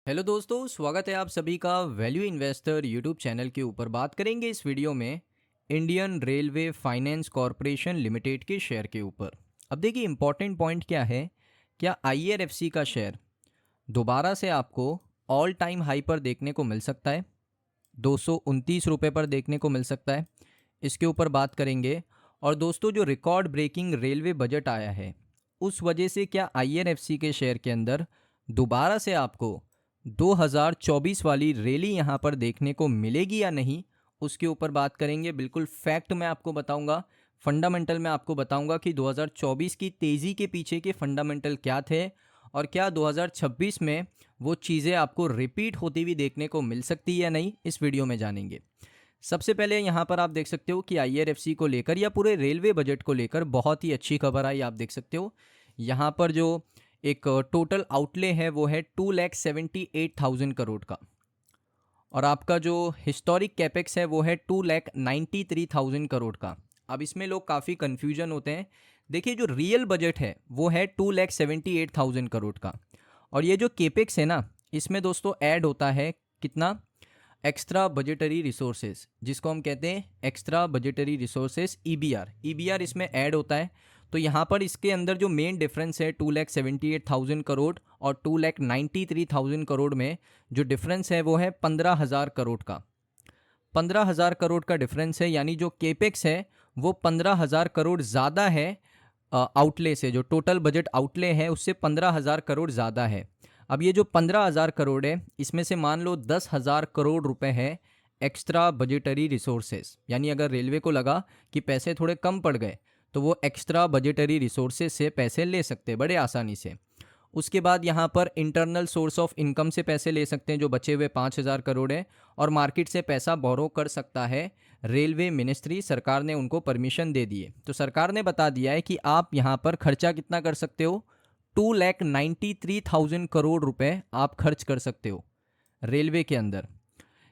Hello दोस्तों, स्वागत है आप सभी का वैल्यू इन्वेस्टर यूट्यूब चैनल के ऊपर। बात करेंगे इस वीडियो में Indian railway finance corporation limited के शेयर के ऊपर। अब देखिए इंपॉर्टेंट पॉइंट क्या है, क्या आईआरएफसी का शेयर दोबारा से आपको ऑल टाइम हाई पर देखने को मिल सकता है, 229 रुपये पर देखने को मिल सकता है, इसके ऊपर बात करेंगे। और दोस्तों, जो रिकॉर्ड ब्रेकिंग रेलवे बजट आया है उस वजह से क्या आईआरएफसी के शेयर के अंदर दोबारा से आपको 2024 वाली रैली यहाँ पर देखने को मिलेगी या नहीं, उसके ऊपर बात करेंगे। बिल्कुल फैक्ट मैं आपको बताऊंगा, फंडामेंटल मैं आपको बताऊंगा कि 2024 की तेज़ी के पीछे के फंडामेंटल क्या थे और क्या 2026 में वो चीज़ें आपको रिपीट होती हुई देखने को मिल सकती है या नहीं, इस वीडियो में जानेंगे। सबसे पहले यहाँ पर आप देख सकते हो कि आईआरएफसी को लेकर या पूरे रेलवे बजट को लेकर बहुत ही अच्छी खबर आई। आप देख सकते हो यहाँ पर जो एक टोटल आउटले है वो है 2,78,000 करोड़ का, और आपका जो हिस्टोरिक कैपेक्स है वो है 2,93,000 करोड़ का। अब इसमें लोग काफ़ी कन्फ्यूजन होते हैं। देखिए, जो रियल बजट है वो है 2,78,000 करोड़ का, और ये जो केपेक्स है ना, इसमें दोस्तों ऐड होता है कितना, एक्स्ट्रा बजटरी रिसोर्सेज, जिसको हम कहते हैं एक्स्ट्रा बजटरी रिसोर्सेज, ईबीआर इसमें ऐड होता है। तो यहाँ पर इसके अंदर जो मेन डिफरेंस है 2,78,000 करोड़ और 2,93,000 करोड़ में जो डिफरेंस है वो है 15,000 करोड़ का। 15,000 करोड़ का डिफरेंस है, यानी जो केपेक्स है वो 15,000 करोड़ ज़्यादा है आउटले से। जो टोटल बजट आउटले है उससे 15,000 करोड़ ज़्यादा है। अब ये जो 15,000 करोड़ है, इसमें से मान लो 10,000 करोड़ रुपए है एक्स्ट्रा बजटरी रिसोर्सेज, यानी अगर रेलवे को लगा कि पैसे थोड़े कम पड़ गए तो वो एक्स्ट्रा बजटरी रिसोर्सेज से पैसे ले सकते हैं बड़े आसानी से। उसके बाद यहाँ पर इंटरनल सोर्स ऑफ इनकम से पैसे ले सकते हैं, जो बचे हुए 5,000 करोड़ है, और मार्केट से पैसा बोरो कर सकता है रेलवे मिनिस्ट्री। सरकार ने उनको परमिशन दे दी है, तो सरकार ने बता दिया है कि आप यहाँ पर खर्चा कितना कर सकते हो, 2,93,000 करोड़ रुपए आप खर्च कर सकते हो रेलवे के अंदर।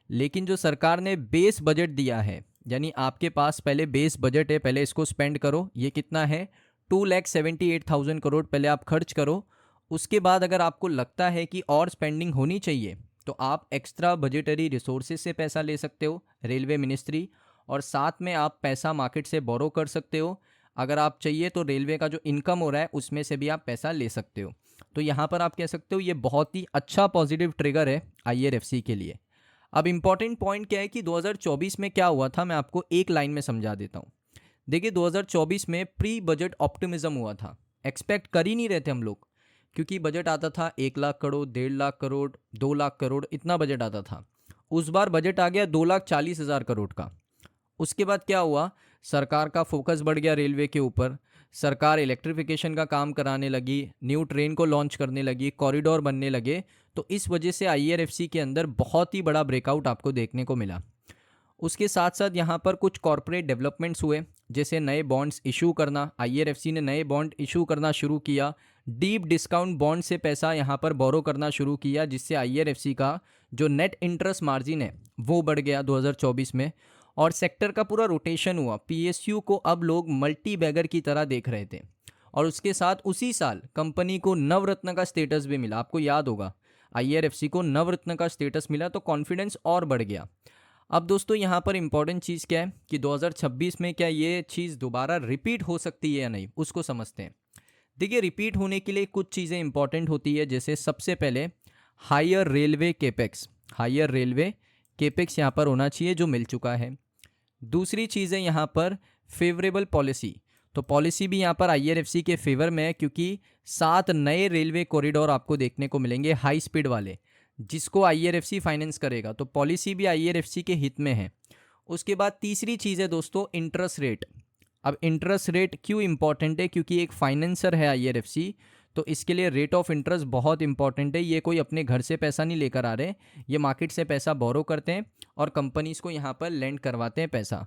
लेकिन जो सरकार ने बेस बजट दिया है, यानी आपके पास पहले बेस बजट है, पहले इसको स्पेंड करो, ये कितना है 2,78,000 करोड़ पहले आप खर्च करो। उसके बाद अगर आपको लगता है कि और स्पेंडिंग होनी चाहिए तो आप एक्स्ट्रा बजटरी रिसोर्सेज से पैसा ले सकते हो रेलवे मिनिस्ट्री, और साथ में आप पैसा मार्केट से बोरो कर सकते हो। अगर आप चाहिए तो रेलवे का जो इनकम हो रहा है उसमें से भी आप पैसा ले सकते हो। तो यहाँ पर आप कह सकते हो ये बहुत ही अच्छा पॉजिटिव ट्रिगर है आईआरएफसी के लिए। अब इम्पॉर्टेंट पॉइंट क्या है कि 2024 में क्या हुआ था, मैं आपको एक लाइन में समझा देता हूँ। देखिए, 2024 में प्री बजट ऑप्टिमिज्म हुआ था, एक्सपेक्ट कर ही नहीं रहे थे हम लोग, क्योंकि बजट आता था 1 लाख करोड़, 1.5 लाख करोड़, 2 लाख करोड़, इतना बजट आता था। उस बार बजट आ गया 2,40,000 करोड़ का। उसके बाद क्या हुआ, सरकार का फोकस बढ़ गया रेलवे के ऊपर, सरकार इलेक्ट्रिफिकेशन का काम कराने लगी, न्यू ट्रेन को लॉन्च करने लगी, कॉरिडोर बनने लगे। तो इस वजह से आईआरएफसी के अंदर बहुत ही बड़ा ब्रेकआउट आपको देखने को मिला। उसके साथ साथ यहाँ पर कुछ कॉरपोरेट डेवलपमेंट्स हुए, जैसे नए बॉन्ड्स इशू करना, आईआरएफसी ने नए बॉन्ड इशू करना शुरू किया, डीप डिस्काउंट बॉन्ड से पैसा यहाँ पर बोरो करना शुरू किया, जिससे आईआरएफसी का जो नेट इंटरेस्ट मार्जिन है वो बढ़ गया 2024 में। और सेक्टर का पूरा रोटेशन हुआ, पीएसयू को अब लोग मल्टी बैगर की तरह देख रहे थे। और उसके साथ उसी साल कंपनी को नवरत्न का स्टेटस भी मिला, आपको याद होगा आईआरएफसी को नवरत्न का स्टेटस मिला, तो कॉन्फिडेंस और बढ़ गया। अब दोस्तों, यहाँ पर इंपॉर्टेंट चीज़ क्या है कि 2026 में क्या ये चीज़ दोबारा रिपीट हो सकती है या नहीं, उसको समझते हैं। देखिए, रिपीट होने के लिए कुछ चीज़ें इंपॉर्टेंट होती है, जैसे सबसे पहले higher railway capex, higher railway capex यहाँ पर होना चाहिए, जो मिल चुका है। दूसरी चीज़ है यहाँ पर फेवरेबल पॉलिसी, तो पॉलिसी भी यहाँ पर आईआरएफसी के फेवर में है, क्योंकि 7 नए रेलवे कॉरिडोर आपको देखने को मिलेंगे हाई स्पीड वाले, जिसको आईआरएफसी फाइनेंस करेगा, तो पॉलिसी भी आईआरएफसी के हित में है। उसके बाद तीसरी चीज़ है दोस्तों इंटरेस्ट रेट। अब इंटरेस्ट रेट क्यों इंपॉर्टेंट है, क्योंकि एक फाइनेंसर है आईआरएफसी, तो इसके लिए रेट ऑफ इंटरेस्ट बहुत इंपॉर्टेंट है। ये कोई अपने घर से पैसा नहीं लेकर आ रहे, ये मार्केट से पैसा बोरो करते हैं और कंपनीज को यहाँ पर लेंड करवाते हैं पैसा।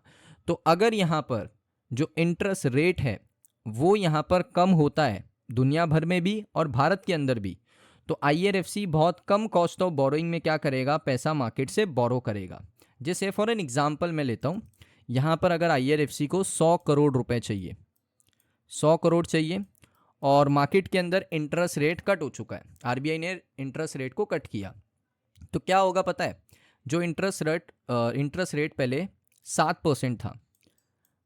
तो अगर यहाँ पर जो इंटरेस्ट रेट है वो यहाँ पर कम होता है दुनिया भर में भी और भारत के अंदर भी, तो आईआरएफसी बहुत कम कॉस्ट ऑफ बोरोइंग में क्या करेगा, पैसा मार्केट से बोरो करेगा। जैसे फॉर एन एग्जांपल मैं लेता हूँ, यहाँ पर अगर आईआरएफसी को 100 करोड़ रुपए चाहिए, 100 करोड़ चाहिए, और मार्केट के अंदर इंटरेस्ट रेट कट हो चुका है, आरबीआई ने इंटरेस्ट रेट को कट किया, तो क्या होगा पता है, जो इंटरेस्ट रेट पहले 7% था,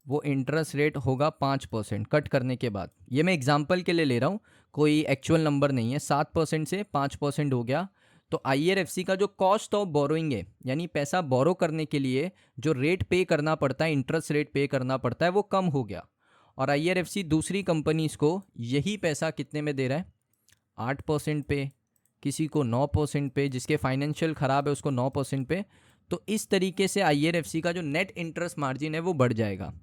वो इंटरेस्ट रेट होगा 5% कट करने के बाद। ये मैं एग्जांपल के लिए ले रहा हूँ, कोई एक्चुअल नंबर नहीं है। 7% से 5% हो गया, तो IRFC का जो कॉस्ट ऑफ बोरोइंग है, यानी पैसा बोरो करने के लिए जो रेट पे करना पड़ता है, इंटरेस्ट रेट पे करना पड़ता है, वो कम हो गया। और IRFC दूसरी कंपनीज को यही पैसा कितने में दे रहा है, 8% पे, किसी को 9% पे, जिसके फाइनेंशियल ख़राब है उसको 9% पे। तो इस तरीके से IRFC का जो नेट इंटरेस्ट मार्जिन है वो बढ़ जाएगा।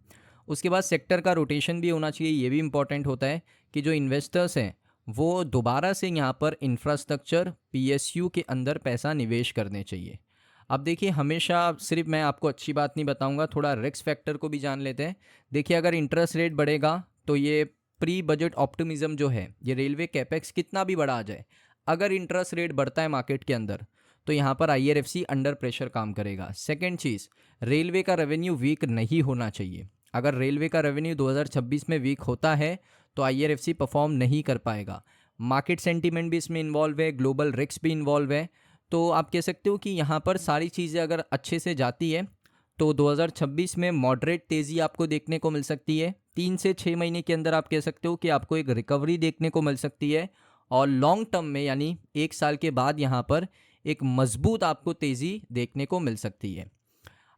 उसके बाद सेक्टर का रोटेशन भी होना चाहिए, ये भी इंपॉर्टेंट होता है कि जो इन्वेस्टर्स हैं वो दोबारा से यहाँ पर इंफ्रास्ट्रक्चर PSU के अंदर पैसा निवेश करने चाहिए। अब देखिए, हमेशा सिर्फ मैं आपको अच्छी बात नहीं बताऊंगा, थोड़ा रिस्क फैक्टर को भी जान लेते हैं। देखिए, अगर इंटरेस्ट रेट बढ़ेगा तो ये प्री बजट ऑप्टिमिज्म जो है, ये रेलवे कैपेक्स कितना भी बढ़ा आ जाए, अगर इंटरेस्ट रेट बढ़ता है मार्केट के अंदर तो यहाँ पर IRFC अंडर प्रेशर काम करेगा। सेकेंड चीज़, रेलवे का रेवेन्यू वीक नहीं होना चाहिए। अगर रेलवे का रेवेन्यू 2026 में वीक होता है तो IRFC परफॉर्म नहीं कर पाएगा। मार्केट सेंटीमेंट भी इसमें इन्वॉल्व है, ग्लोबल रिस्क भी इन्वॉल्व है। तो आप कह सकते हो कि यहाँ पर सारी चीज़ें अगर अच्छे से जाती है तो 2026 में मॉडरेट तेज़ी आपको देखने को मिल सकती है। 3 से 6 महीने के अंदर आप कह सकते हो कि आपको एक रिकवरी देखने को मिल सकती है, और लॉन्ग टर्म में यानी 1 साल के बाद यहाँ पर एक मजबूत आपको तेज़ी देखने को मिल सकती है।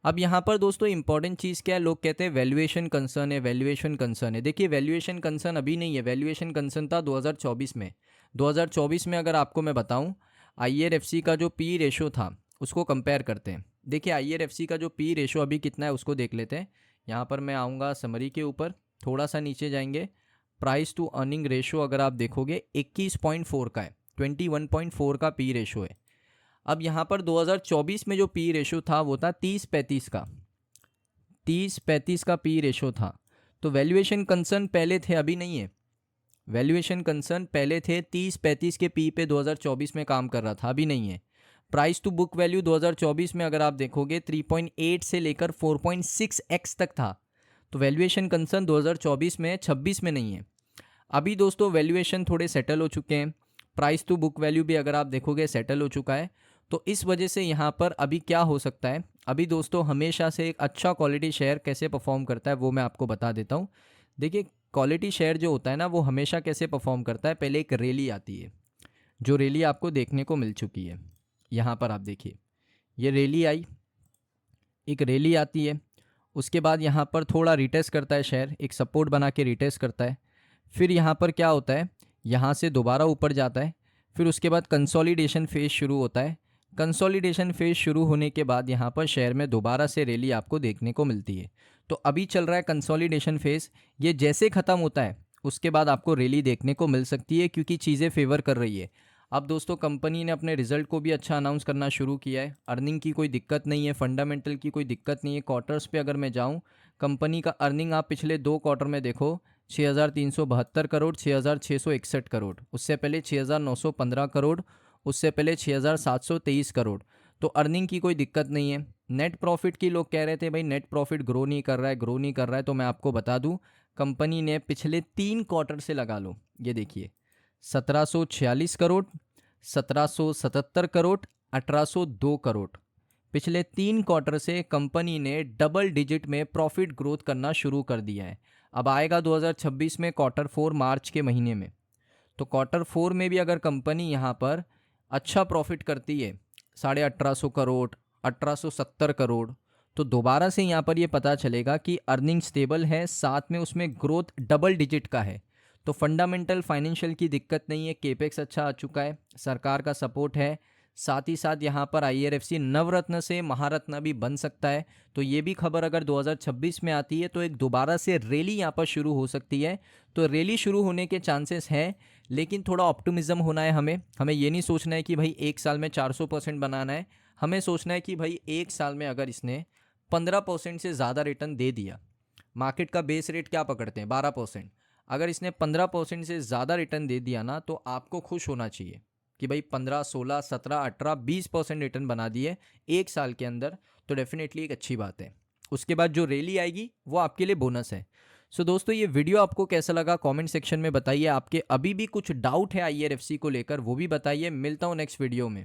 अब यहाँ पर दोस्तों इंपॉर्टेंट चीज़ क्या है, लोग कहते हैं वैल्यूएशन कंसर्न है, वैल्यूएशन कंसर्न है। देखिए, वैल्यूएशन कंसर्न अभी नहीं है, वैल्यूएशन कंसर्न था 2024 में। 2024 में अगर आपको मैं बताऊँ, IRFC का जो P रेशो था उसको कंपेयर करते हैं। देखिए, IRFC का जो P रेशो अभी कितना है उसको देख लेते हैं। यहाँ पर मैं आऊँगा समरी के ऊपर, थोड़ा सा नीचे जाएंगे, प्राइस टू अर्निंग रेशो अगर आप देखोगे 21.4 का है, 21.4 का P रेशो है। अब यहाँ पर 2024 में जो P रेशो था वो था 30-35 का, 30-35 का P रेशो था। तो वैल्यूएशन कंसर्न पहले थे, अभी नहीं है। वैल्यूएशन कंसर्न पहले थे, 30-35 के P पे 2024 में काम कर रहा था, अभी नहीं है। प्राइस टू बुक वैल्यू 2024 में अगर आप देखोगे 3.8 से लेकर 4.6x तक था। तो वैल्यूएशन कंसर्न 2024 में, 26 में नहीं है। अभी दोस्तों वैल्यूएशन थोड़े सेटल हो चुके हैं, प्राइस टू बुक वैल्यू भी अगर आप देखोगे सेटल हो चुका है। तो इस वजह से यहाँ पर अभी क्या हो सकता है, अभी दोस्तों हमेशा से एक अच्छा क्वालिटी शेयर कैसे परफॉर्म करता है वो मैं आपको बता देता हूँ। देखिए, क्वालिटी शेयर जो होता है ना वो हमेशा कैसे परफॉर्म करता है, पहले एक रैली आती है, जो रैली आपको देखने को मिल चुकी है। यहाँ पर आप देखिए, ये रैली आई, एक रैली आती है, उसके बाद यहाँ पर थोड़ा रिटेस्ट करता है शेयर, एक सपोर्ट बना के रिटेस्ट करता है। फिर यहाँ पर क्या होता है, यहाँ से दोबारा ऊपर जाता है, फिर उसके बाद कंसोलिडेशन फेज शुरू होता है। कंसोलिडेशन फेज शुरू होने के बाद यहाँ पर शेयर में दोबारा से रैली आपको देखने को मिलती है। तो अभी चल रहा है कंसोलिडेशन फेज, ये जैसे ख़त्म होता है उसके बाद आपको रैली देखने को मिल सकती है, क्योंकि चीज़ें फेवर कर रही है। अब दोस्तों कंपनी ने अपने रिजल्ट को भी अच्छा अनाउंस करना शुरू किया है, अर्निंग की कोई दिक्कत नहीं है, फंडामेंटल की कोई दिक्कत नहीं है। क्वार्टर्स पे अगर मैं जाऊँ, कंपनी का अर्निंग आप पिछले 2 क्वार्टर में देखो, 6,372 करोड़, 6,661 करोड़, उससे पहले 6,915 करोड़, उससे पहले 6,723 करोड़। तो अर्निंग की कोई दिक्कत नहीं है। नेट प्रॉफिट की लोग कह रहे थे भाई नेट प्रॉफिट ग्रो नहीं कर रहा है, ग्रो नहीं कर रहा है, तो मैं आपको बता दूं, कंपनी ने पिछले 3 क्वार्टर से लगा लो, ये देखिए 1746 करोड़, 1777 करोड़, 1802 करोड़, पिछले 3 क्वार्टर से कंपनी ने डबल डिजिट में प्रॉफिट ग्रोथ करना शुरू कर दिया है। अब आएगा 2026 में क्वार्टर 4 मार्च के महीने में, तो क्वार्टर 4 में भी अगर कंपनी यहाँ पर अच्छा प्रॉफिट करती है, 1850 करोड़, 1870 करोड़, तो दोबारा से यहाँ पर ये पता चलेगा कि अर्निंग स्टेबल है, साथ में उसमें ग्रोथ डबल डिजिट का है। तो फंडामेंटल फाइनेंशियल की दिक्कत नहीं है, केपेक्स अच्छा आ चुका है, सरकार का सपोर्ट है, साथ ही साथ यहाँ पर IRFC नवरत्न से महारत्न भी बन सकता है। तो ये भी खबर अगर 2026 में आती है तो एक दोबारा से रैली यहाँ पर शुरू हो सकती है। तो रैली शुरू होने के चांसेस हैं, लेकिन थोड़ा ऑप्टिमिज्म होना है हमें ये नहीं सोचना है कि भाई 1 साल में 400% बनाना है। हमें सोचना है कि भाई 1 साल में अगर इसने 15% से ज़्यादा रिटर्न दे दिया, मार्केट का बेस रेट क्या पकड़ते हैं 12%, अगर इसने 15% से ज़्यादा रिटर्न दे दिया ना, तो आपको खुश होना चाहिए कि भाई 15, 16, 17, 18, 20% रिटर्न बना दिए 1 साल के अंदर, तो डेफिनेटली एक अच्छी बात है। उसके बाद जो रैली आएगी वो आपके लिए बोनस है। सो दोस्तों, ये वीडियो आपको कैसा लगा कमेंट सेक्शन में बताइए। आपके अभी भी कुछ डाउट है IRFC को लेकर वो भी बताइए। मिलता हूँ नेक्स्ट वीडियो में।